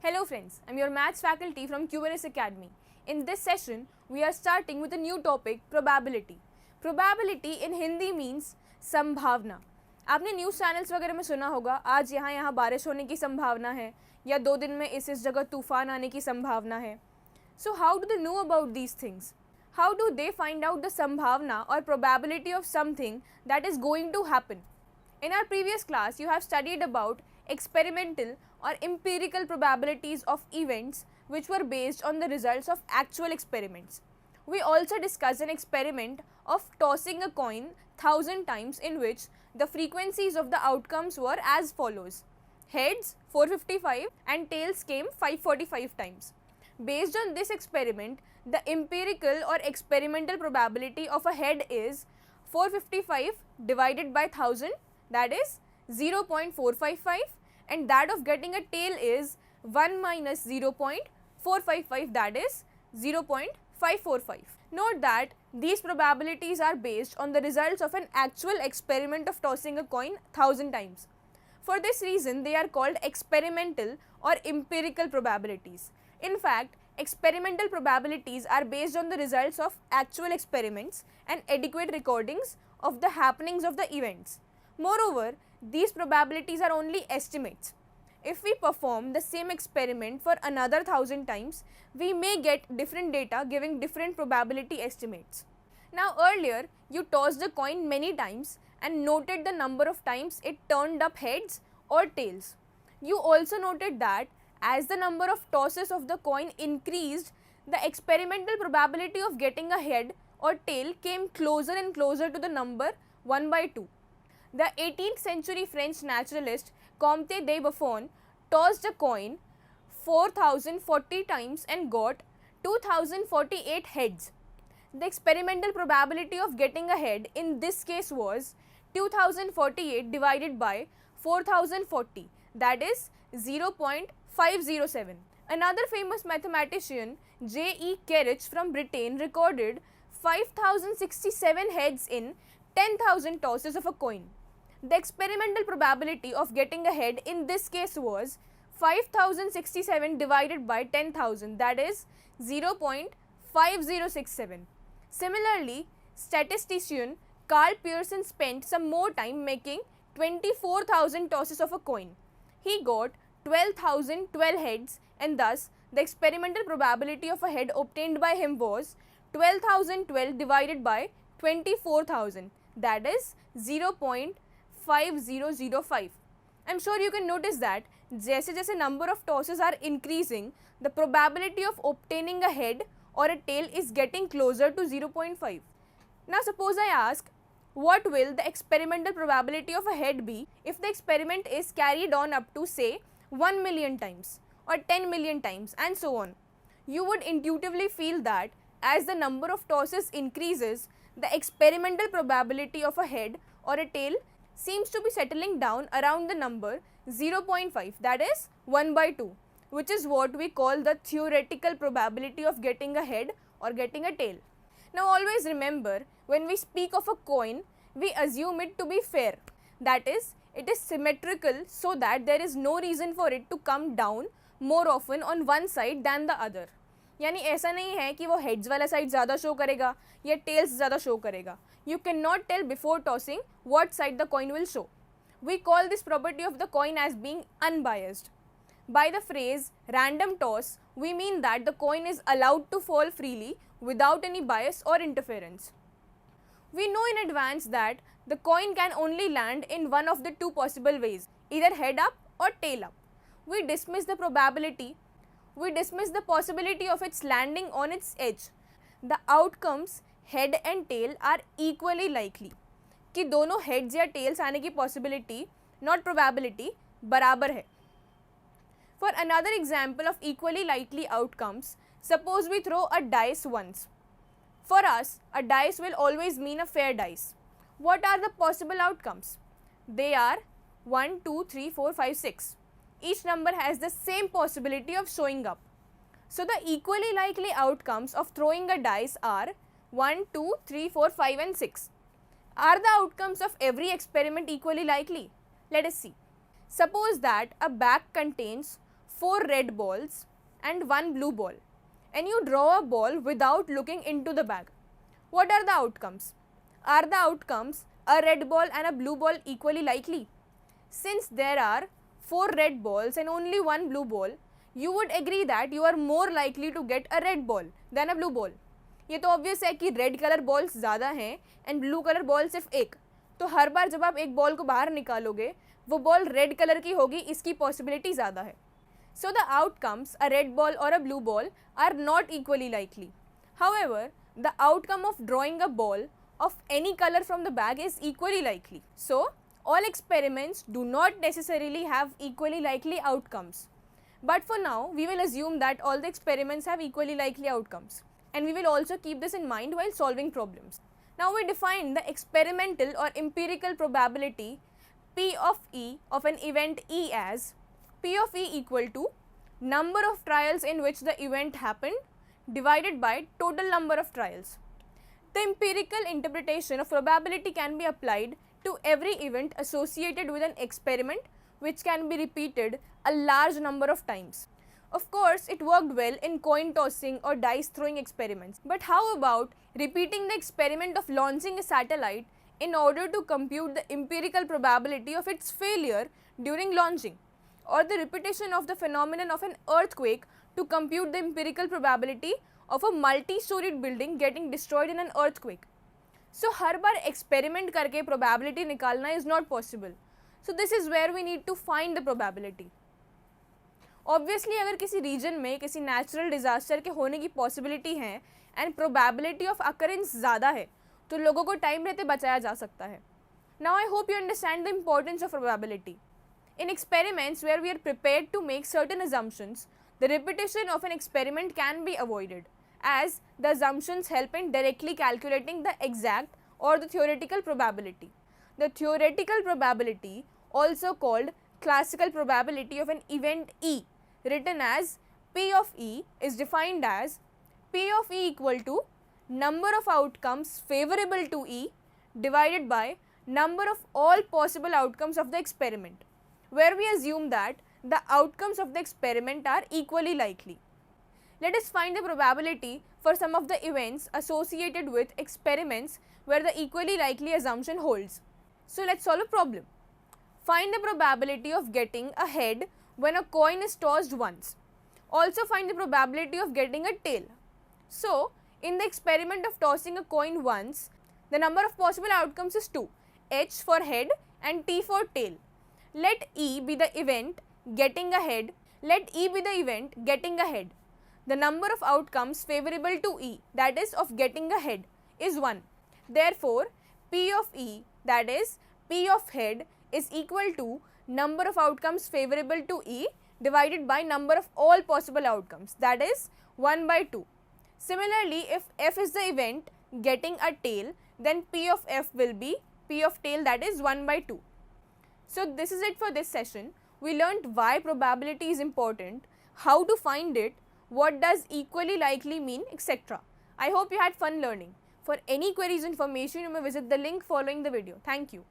Hello friends, I'm your maths faculty from QNS Academy. In this session, we are starting with a new topic, probability. Probability in Hindi means संभावना. आपने news channels वगैरह में सुना होगा आज यहाँ बारिश होने की संभावना है या 2 दिन में इस जगह तूफान आने की संभावना है. So how do they know about these things? How do they find out the संभावना or probability of something that is going to happen? In our previous class, you have studied about experimental or empirical probabilities of events which were based on the results of actual experiments. We also discussed an experiment of tossing a coin 1000 times in which the frequencies of the outcomes were as follows. Heads 455 and tails came 545 times. Based on this experiment, the empirical or experimental probability of a head is 455 divided by 1000, that is 0.455, and that of getting a tail is 1 minus 0.455, that is 0.545. Note that these probabilities are based on the results of an actual experiment of tossing a coin 1000 times. For this reason, they are called experimental or empirical probabilities. In fact, experimental probabilities are based on the results of actual experiments and adequate recordings of the happenings of the events. Moreover, these probabilities are only estimates. If we perform the same experiment for another 1000 times, we may get different data giving different probability estimates. Now earlier, you tossed the coin many times and noted the number of times it turned up heads or tails. You also noted that as the number of tosses of the coin increased, the experimental probability of getting a head or tail came closer and closer to the number 1 by 2. The 18th century French naturalist Comte de Buffon tossed a coin 4040 times and got 2048 heads. The experimental probability of getting a head in this case was 2048 divided by 4040, that is 0.507. Another famous mathematician, J.E. Kerridge from Britain, recorded 5067 heads in 10,000 tosses of a coin. The experimental probability of getting a head in this case was 5067 divided by 10,000, that is 0.5067. Similarly, statistician Carl Pearson spent some more time making 24,000 tosses of a coin. He got 12,012 heads, and thus the experimental probability of a head obtained by him was 12,012 divided by 24,000, that is 0.5005. I am sure you can notice that जैसे जैसे number of tosses are increasing, the probability of obtaining a head or a tail is getting closer to 0.5. Now suppose I ask, what will the experimental probability of a head be if the experiment is carried on up to say 1 million times or 10 million times and so on? You would intuitively feel that as the number of tosses increases, the experimental probability of a head or a tail seems to be settling down around the number 0.5, that is 1 by 2, which is what we call the theoretical probability of getting a head or getting a tail. Now always remember, when we speak of a coin, we assume it to be fair, that is, it is symmetrical so that there is no reason for it to come down more often on one side than the other. यानी ऐसा नहीं है कि वो heads वाला side ज़्यादा show करेगा या टेल्स ज़्यादा शो करेगा. You cannot tell before tossing what side the coin will show. We call this property of the coin as being unbiased. By the phrase random toss, we mean that the coin is allowed to fall freely without any bias or interference. We know in advance that the coin can only land in one of the two possible ways, either head up or tail up. We dismiss the possibility of its landing on its edge. The outcomes head and tail are equally likely. कि दोनों heads या tails आने की possibility, not probability, बराबर है. For another example of equally likely outcomes, suppose we throw a dice once. For us, a dice will always mean a fair dice. What are the possible outcomes? They are 1, 2, 3, 4, 5, 6. Each number has the same possibility of showing up. So the equally likely outcomes of throwing a dice are 1, 2, 3, 4, 5 and 6. Are the outcomes of every experiment equally likely? Let us see. Suppose that a bag contains 4 red balls and 1 blue ball, and you draw a ball without looking into the bag. What are the outcomes? Are the outcomes a red ball and a blue ball equally likely? Since there are 4 red balls and only 1 blue ball, you would agree that you are more likely to get a red ball than a blue ball. ये तो obvious है कि red colour balls ज़्यादा हैं and blue colour ball सिर्फ एक, तो हर बार जब आप एक बॉल को बाहर निकालोगे वो बॉल रेड कलर की होगी, इसकी पॉसिबिलिटी ज़्यादा है. So the outcomes, a red ball or a blue ball, are not equally likely. However, the outcome of drawing a ball of any color from the bag is equally likely. So, all experiments do not necessarily have equally likely outcomes. But for now, we will assume that all the experiments have equally likely outcomes. And we will also keep this in mind while solving problems. Now we define the experimental or empirical probability P of E of an event E as P of E equal to number of trials in which the event happened divided by total number of trials. The empirical interpretation of probability can be applied to every event associated with an experiment which can be repeated a large number of times. Of course, it worked well in coin tossing or dice throwing experiments. But how about repeating the experiment of launching a satellite in order to compute the empirical probability of its failure during launching, or the repetition of the phenomenon of an earthquake to compute the empirical probability of a multi-storied building getting destroyed in an earthquake? So, her bar experiment करके probability निकालना is not possible. So, this is where we need to find the probability. Obviously, अगर किसी region में किसी natural disaster के होने की possibility है and probability of occurrence ज़्यादा है, तो लोगों को time रहते बचाया जा सकता है. Now, I hope you understand the importance of probability. In experiments where we are prepared to make certain assumptions, the repetition of an experiment can be avoided, as the assumptions help in directly calculating the exact or the theoretical probability. The theoretical probability, also called classical probability of an event E, written as P of E, is defined as P of E equal to number of outcomes favorable to E divided by number of all possible outcomes of the experiment, where we assume that the outcomes of the experiment are equally likely. Let us find the probability for some of the events associated with experiments where the equally likely assumption holds. So let's solve a problem. Find the probability of getting a head when a coin is tossed once. Also find the probability of getting a tail. So, in the experiment of tossing a coin once, the number of possible outcomes is 2, H for head and T for tail. Let E be the event getting a head. Let E be the event getting a head. The number of outcomes favorable to E, that is of getting a head, is 1. Therefore, P of E, that is P of head, is equal to number of outcomes favorable to E divided by number of all possible outcomes, that is 1 by 2. Similarly, if F is the event getting a tail, then P of F will be P of tail, that is 1 by 2. So this is it for this session. We learnt why probability is important, how to find it, what does equally likely mean, etc. I hope you had fun learning. For any queries information, you may visit the link following the video. Thank you.